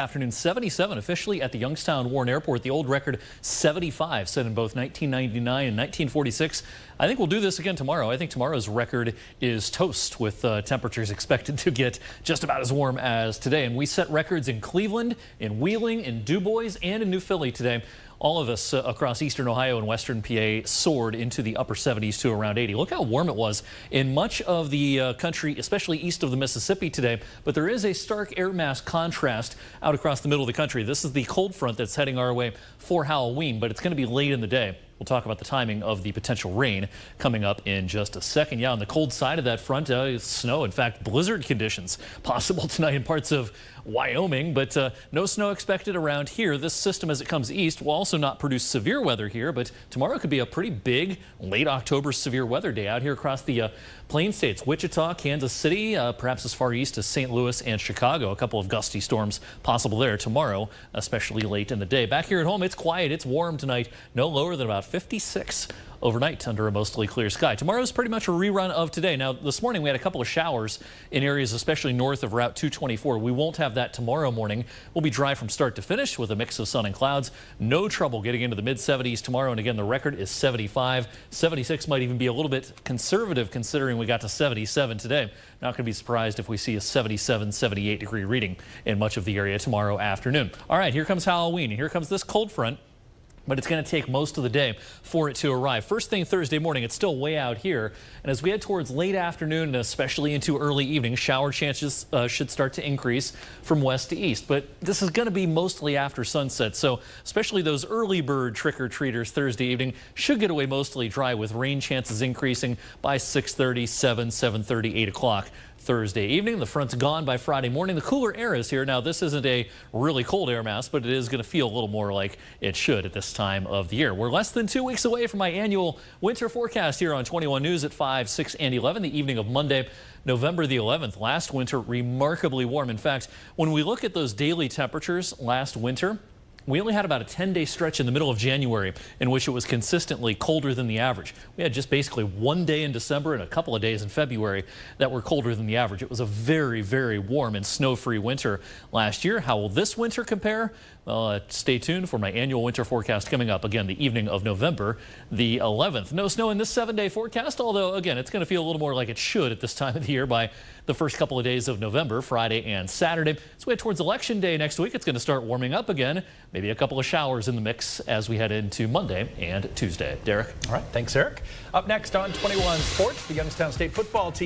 Afternoon 77 officially at the Youngstown Warren Airport. The old record 75 set in both 1999 and 1946. I think we'll do this again tomorrow. I think tomorrow's record is toast with temperatures expected to get just about as warm as today. And we set records in Cleveland, in Wheeling, in DuBois, and in New Philly today. All of us across eastern Ohio and western PA soared into the upper 70s to around 80. Look how warm it was in much of the country, especially east of the Mississippi today. But there is a stark air mass contrast out across the middle of the country. This is the cold front that's heading our way for Halloween, but it's going to be late in the day. We'll talk about the timing of the potential rain coming up in just a second. Yeah, on the cold side of that front, snow, in fact, blizzard conditions possible tonight in parts of Wyoming, but no snow expected around here. This system, as it comes east, will also not produce severe weather here, but tomorrow could be a pretty big late October severe weather day out here across the Plain States. Wichita, Kansas City, perhaps as far east as St. Louis and Chicago. A couple of gusty storms possible there tomorrow, especially late in the day. Back here at home, it's quiet. It's warm tonight. No lower than about 56 overnight under a mostly clear sky. Tomorrow's pretty much a rerun of today. Now, this morning we had a couple of showers in areas especially north of Route 224. We won't have that tomorrow morning. We'll be dry from start to finish with a mix of sun and clouds. No trouble getting into the mid-70s tomorrow. And again, the record is 75. 76 might even be a little bit conservative considering we got to 77 today. Not going to be surprised if we see a 77, 78 degree reading in much of the area tomorrow afternoon. All right, here comes Halloween, and here comes this cold front. But it's going to take most of the day for it to arrive. First thing Thursday morning, it's still way out here. And as we head towards late afternoon and especially into early evening, shower chances should start to increase from west to east. But this is going to be mostly after sunset. So especially those early bird trick-or-treaters Thursday evening should get away mostly dry with rain chances increasing by 6:30, 7, 7:30, 8 o'clock. Thursday evening. The front's gone by Friday morning. The cooler air is here. Now, this isn't a really cold air mass, but it is going to feel a little more like it should at this time of the year. We're less than 2 weeks away from my annual winter forecast here on 21 News at 5, 6, and 11, the evening of Monday, November the 11th. Last winter, remarkably warm. In fact, when we look at those daily temperatures last winter, we only had about a 10-day stretch in the middle of January in which it was consistently colder than the average. We had just basically one day in December and a couple of days in February that were colder than the average. It was a very, very warm and snow-free winter last year. How will this winter compare? Well, stay tuned for my annual winter forecast coming up again the evening of November the 11th. No snow in this 7-day forecast, although again, it's going to feel a little more like it should at this time of the year by the first couple of days of November, Friday and Saturday. As we head towards Election Day next week, it's going to start warming up again. Maybe a couple of showers in the mix as we head into Monday and Tuesday. Derek. All right. Thanks, Eric. Up next on 21 Sports, the Youngstown State football team.